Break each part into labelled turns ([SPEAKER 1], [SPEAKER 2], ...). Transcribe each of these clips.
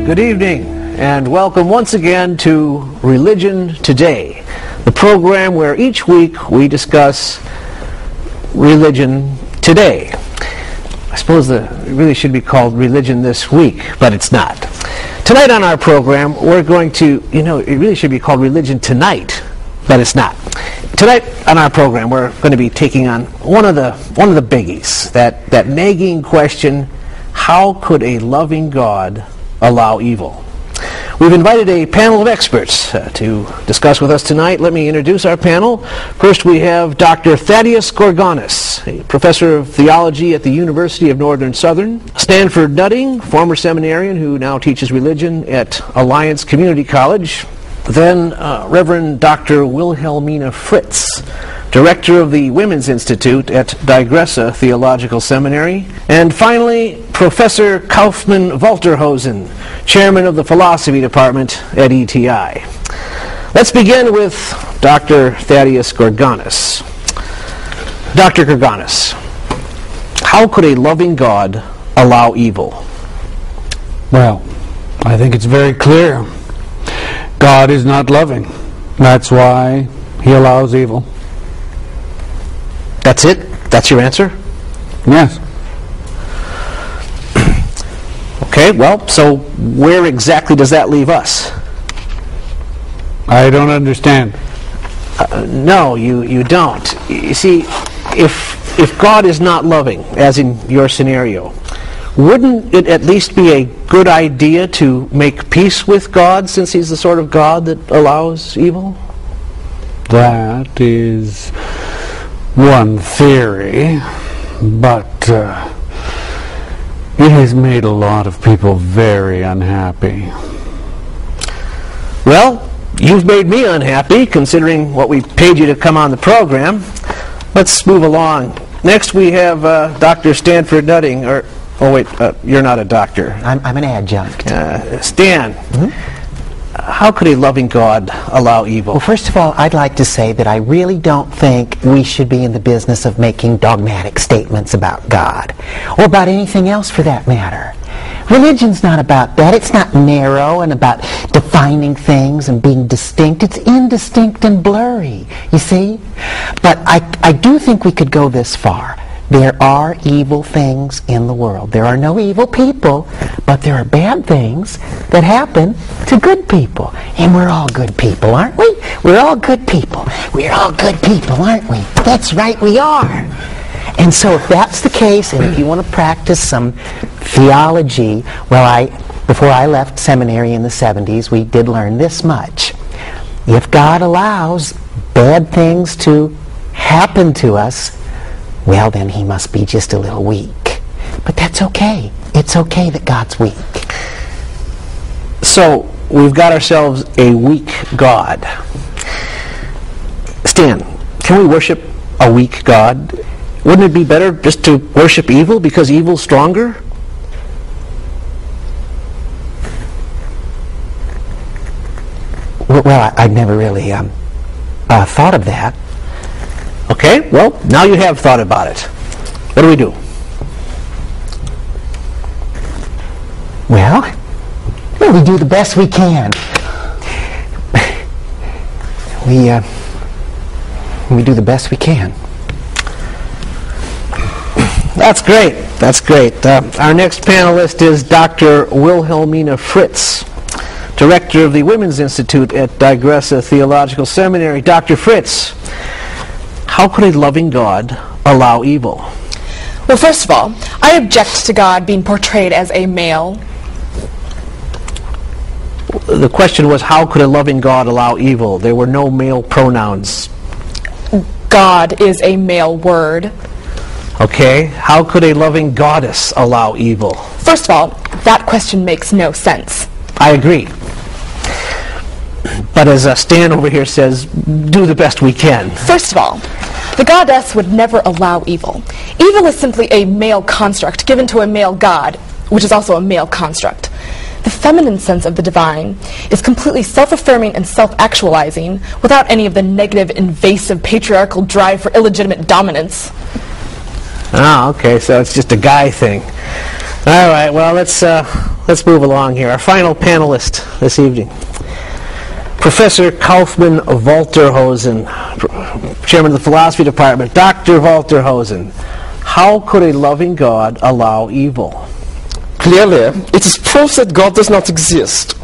[SPEAKER 1] Good evening, and welcome once again to Religion Today, the program where each week we discuss religion today. I suppose it really should be called Religion This Week, but it's not. Tonight on our program, we're going to, it really should be called Religion Tonight, but it's not. Tonight on our program, we're going to be taking on one of the biggies, that nagging question: how could a loving God allow evil? We've invited a panel of experts to discuss with us tonight. Let me introduce our panel. First, we have Dr. Thaddeus Gorganis, a professor of theology at the University of Northern Southern. Stanford Nutting, former seminarian who now teaches religion at Alliance Community College. Then Reverend Dr. Wilhelmina Fritz, director of the Women's Institute at Digressa Theological Seminary. And finally, Professor Kaufmann Walterhosen, chairman of the philosophy department at ETI. Let's begin with Dr. Thaddeus Gorganis. Dr. Gorganis, how could a loving God allow evil?
[SPEAKER 2] Well, I think it's very clear. God is not loving. That's why he allows evil.
[SPEAKER 1] That's it? That's your answer?
[SPEAKER 2] Yes.
[SPEAKER 1] Okay, well, so where exactly does that leave us?
[SPEAKER 2] I don't understand.
[SPEAKER 1] No, you don't. You see, if God is not loving, as in your scenario, wouldn't it at least be a good idea to make peace with God, since he's the sort of God that allows evil?
[SPEAKER 2] That is one theory, but it has made a lot of people very unhappy.
[SPEAKER 1] Well, you've made me unhappy, considering what we paid you to come on the program. Let's move along. Next we have Dr. Stanford Nutting, you're not a doctor.
[SPEAKER 3] I'm an adjunct.
[SPEAKER 1] Stan, how could a loving God allow evil?
[SPEAKER 3] Well, first of all, I'd like to say that I really don't think we should be in the business of making dogmatic statements about God, or about anything else for that matter. Religion's not about that. It's not narrow and about defining things and being distinct. It's indistinct and blurry, you see? But I do think we could go this far. There are evil things in the world. There are no evil people, but there are bad things that happen to good people. And we're all good people, aren't we? We're all good people. We're all good people, aren't we? That's right, we are. And so if that's the case, and if you want to practice some theology, well, before I left seminary in the 70s, we did learn this much. If God allows bad things to happen to us, well, then he must be just a little weak. But that's okay. It's okay that God's weak.
[SPEAKER 1] So, we've got ourselves a weak God. Stan, can we worship a weak God? Wouldn't it be better just to worship evil because evil's stronger?
[SPEAKER 3] Well, I've never really thought of that.
[SPEAKER 1] Okay, well, now you have thought about it. What do we do?
[SPEAKER 3] Well, we do the best we can. We do the best we can.
[SPEAKER 1] That's great. That's great. Our next panelist is Dr. Wilhelmina Fritz, director of the Women's Institute at Digressa Theological Seminary. Dr. Fritz, how could a loving God allow evil?
[SPEAKER 4] Well, first of all, I object to God being portrayed as a male.
[SPEAKER 1] The question was, how could a loving God allow evil? There were no male pronouns.
[SPEAKER 4] God is a male word.
[SPEAKER 1] Okay, how could a loving goddess allow evil?
[SPEAKER 4] First of all, that question makes no sense.
[SPEAKER 1] I agree. But as Stan over here says, do the best we can.
[SPEAKER 4] First of all, the goddess would never allow evil. Evil is simply a male construct given to a male god, which is also a male construct. The feminine sense of the divine is completely self-affirming and self-actualizing without any of the negative, invasive, patriarchal drive for illegitimate dominance.
[SPEAKER 1] Ah, okay, so it's just a guy thing. All right, well, let's move along here. Our final panelist this evening, Professor Kaufmann Walterhosen, Chairman of the Philosophy Department. Dr. Walterhosen, how could a loving God allow evil?
[SPEAKER 5] Clearly, it is proof that God does not exist.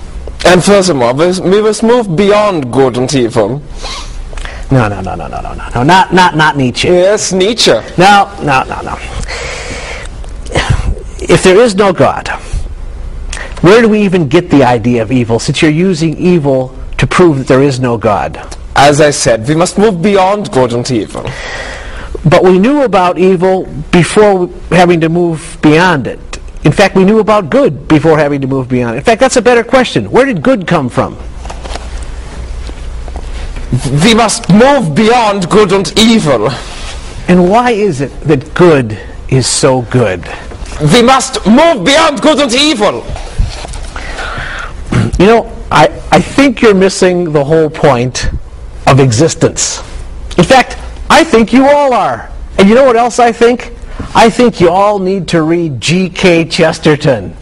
[SPEAKER 5] And furthermore, we must move beyond good and evil.
[SPEAKER 1] No, not Nietzsche.
[SPEAKER 5] Yes, Nietzsche.
[SPEAKER 1] No. If there is no God, where do we even get the idea of evil, since you're using evil to prove that there is no God?
[SPEAKER 5] As I said, we must move beyond good and evil.
[SPEAKER 1] But we knew about evil before having to move beyond it. In fact, we knew about good before having to move beyond it. In fact, that's a better question. Where did good come from?
[SPEAKER 5] We must move beyond good and evil.
[SPEAKER 1] And why is it that good is so good?
[SPEAKER 5] We must move beyond good and evil.
[SPEAKER 1] You know, I think you're missing the whole point of existence. In fact, I think you all are. And you know what else I think? I think you all need to read G.K. Chesterton.